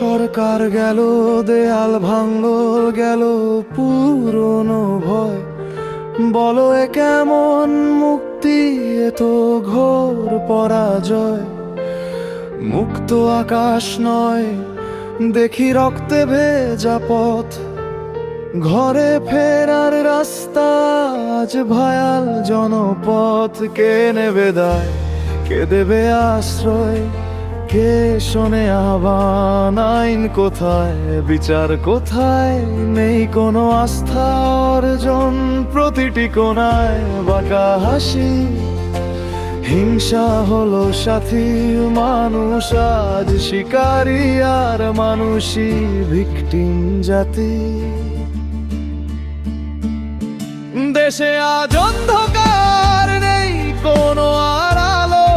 সরকার গেল, দেয়াল ভাঙলো, গেল পুরনো ভয়। বলো এ কেমন মুক্তি, এ তো ঘোর পরাজয়। মুক্ত আকাশ নয়, দেখি রক্তে ভেজা পথ। ঘরে ফেরার রাস্তা আজ ভয়াল জনপথ। কে নেবে দায়, কে দেবে আশ্রয়, কে শোনে আহ্বান? আইন কোথায়, বিচার কোথায়? নেই কোনো আস্থা অর্জন, প্রতিটি কোণায় বাঁকা হাসি। হিংসা হলো সাথী, মানুষ আজ শিকারী, আর মানুষই ভিকটিম জাতি। দেশে আজ অন্ধকার, নেই কোনো আর আলো।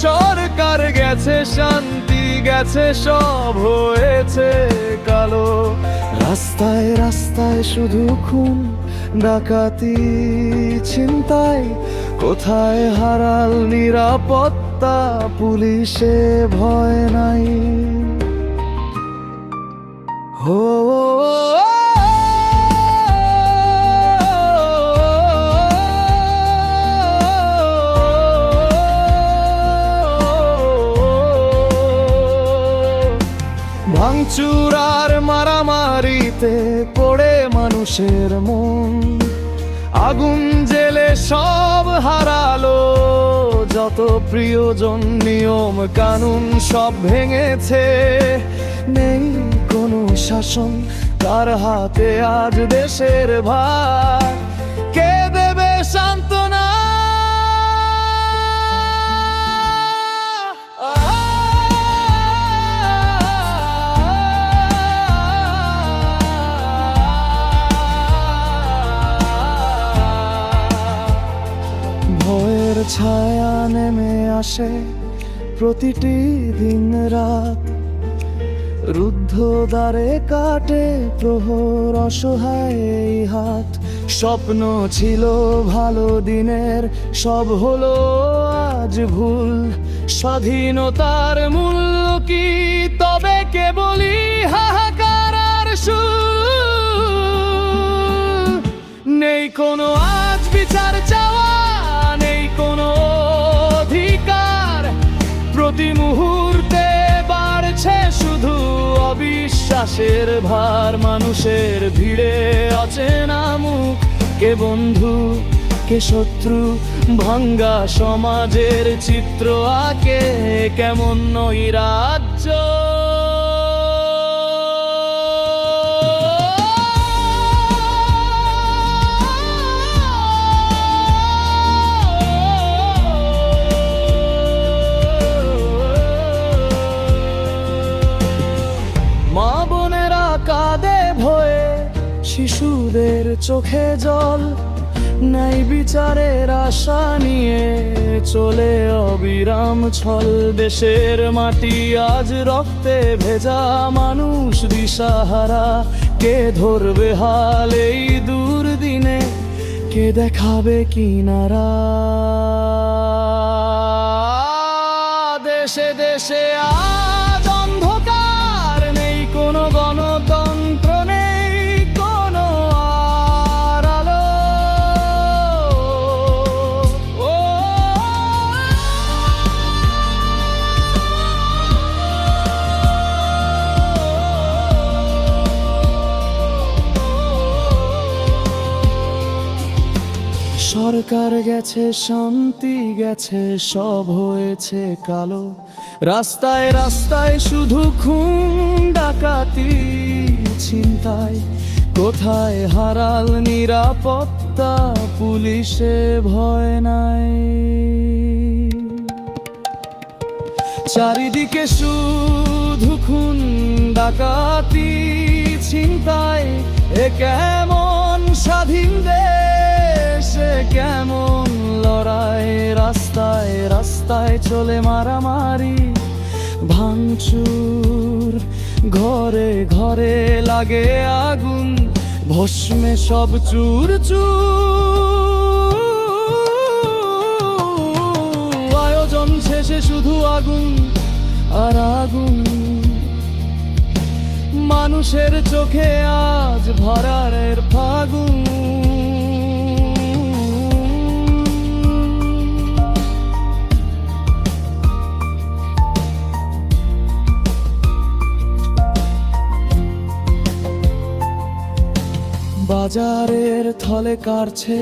সরকার গেছে, শান্তি গেছে, সব হয়েছে কালো। রাস্তায় রাস্তায় শুধু খুন, ডাকাতি, ছিনতাই। কোথায় হারাল নিরাপত্তা, পুলিশে ভয় নাই। হো ভাঙচুর আর মারামারিতে পড়ে মানুষের মন। আগুন জেলে সব হারালো, যত প্রিয়জন, নিয়ম কানুন সব ভেঙেছে। নেই কোনো শাসন, তার হাতে আজ দেশের ভার। কে দেবে সান্ত্বনা? ভয়ের ছায়া নেমে আসে প্রতিটি দিন রাত। রুদ্ধ দ্বারে কাটে প্রহর, অসহায় এই হাত। স্বপ্ন ছিল ভালো দিনের, সব হলো আজ ভুল। স্বাধীনতার মূল্য কি তবে কেবলই হাহাকার আর সুর? নেই কোনো আজ বিচার চাওয়া, নেই কোনো অধিকার। প্রতি মুহূর্তে বাড়ছে শুধু অবিশ্বাসের ভার। মানুষের ভিড়ে অচেনা মুখ, কে বন্ধু কে শত্রু। ভাঙ্গা সমাজের চিত্র আঁকে কেমন নৈরাজ্য। মা বোনেরা কাঁদে ভয়ে, শিশুদের চোখে জল। নাই বিচারের আশা নিয়ে চলে অবিরাম ছল। দেশের মাটি আজ রক্তে ভেজা, মানুষ দিশাহারা। কে ধরবে হাল এই দুর্দিনে, কে দেখাবে কিনারা? দেশে দেশে আজ অন্ধকার, নেই কোনো গণতন্ত্র, নেই কোনো আর আলো। সরকার গেছে, শান্তি গেছে, সব হয়েছে কালো। রাস্তায় রাস্তায় শুধু খুন, ডাকাতি, ছিনতাই। কোথায় হারাল নিরাপত্তা, পুলিশে ভয় নাই। চারিদিকে শুধু খুন, ডাকাতি, ছিনতাই। এ কেমন স্বাধীন দেশ, এ কেমন লড়াই? রাস্তায় রাস্তায় চলে মারামারি, ভাঙচুর। ঘরে ঘরে লাগে আগুন, ভস্মে সব চুর চুর। আয়োজন শেষে শুধু আগুন আর আগুন। মানুষের চোখে আজ ভরারের ফাগুন। বাজারের থলে কাটছে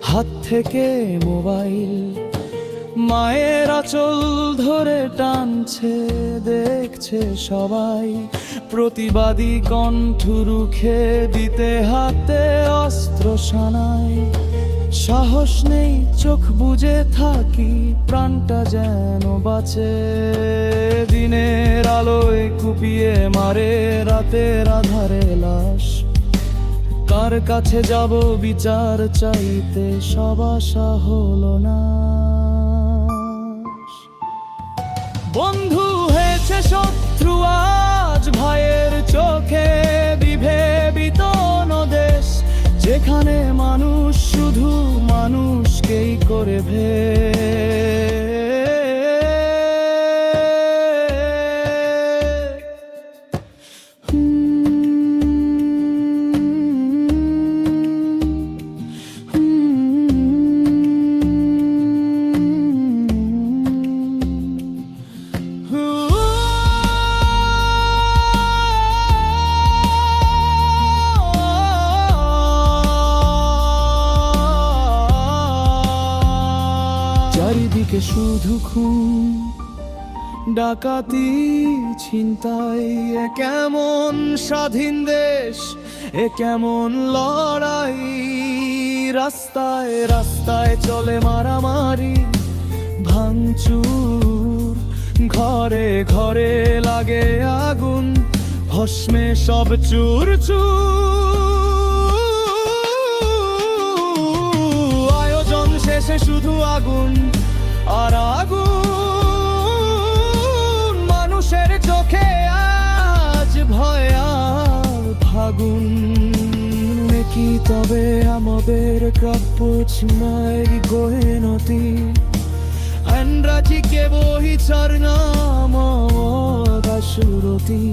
হাত থেকে মোবাইল, মায়ের আঁচল ধরে টানছে, দেখছে সবাই। প্রতিবাদী কণ্ঠ রুখে দিতে হাতে অস্ত্র সানাই। সাহস নেই, চোখ বুজে থাকি, প্রাণটা যেন বাঁচে। দিনের আলোয় কুপিয়ে মারে রাতের আধারে লাশ। কার কাছে যাব বিচার চাইতে, সব আশা হলো না। বন্ধু হয়েছে শত্রু আজ ভাইয়ের চোখে, বিভেদিত দেশ যেখানে মানুষ শুধু মানুষকেই করে চারিদিকে শুধু খুন, ডাকাতি, ছিনতাই। এ কেমন স্বাধীন দেশ, এ কেমন লড়াই। রাস্তায় রাস্তায় চলে মারামারি, ভাঙচুর, ঘরে ঘরে লাগে আগুন, ভস্মে সব চুর চুর। আয়োজন শেষে শুধু আগুন আর আগুন, মানুষের চোখে আজ ভয় আর ফাগুন। কি তবে আমাদের প্রাপ্য ছিনাই গহীনতি, আন্দ্রাজিকে বহি চরনাম সুরতি।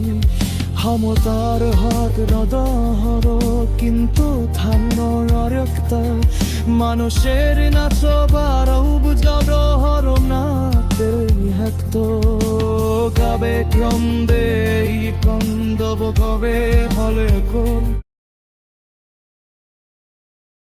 হামতার হাত নদহর কিন্তু থান্ন রক্ত, মানুষের নাচবার বুঝর নাতে হেক্ত। কবে ক্রম দেই কন্দব কবে ফলে কোন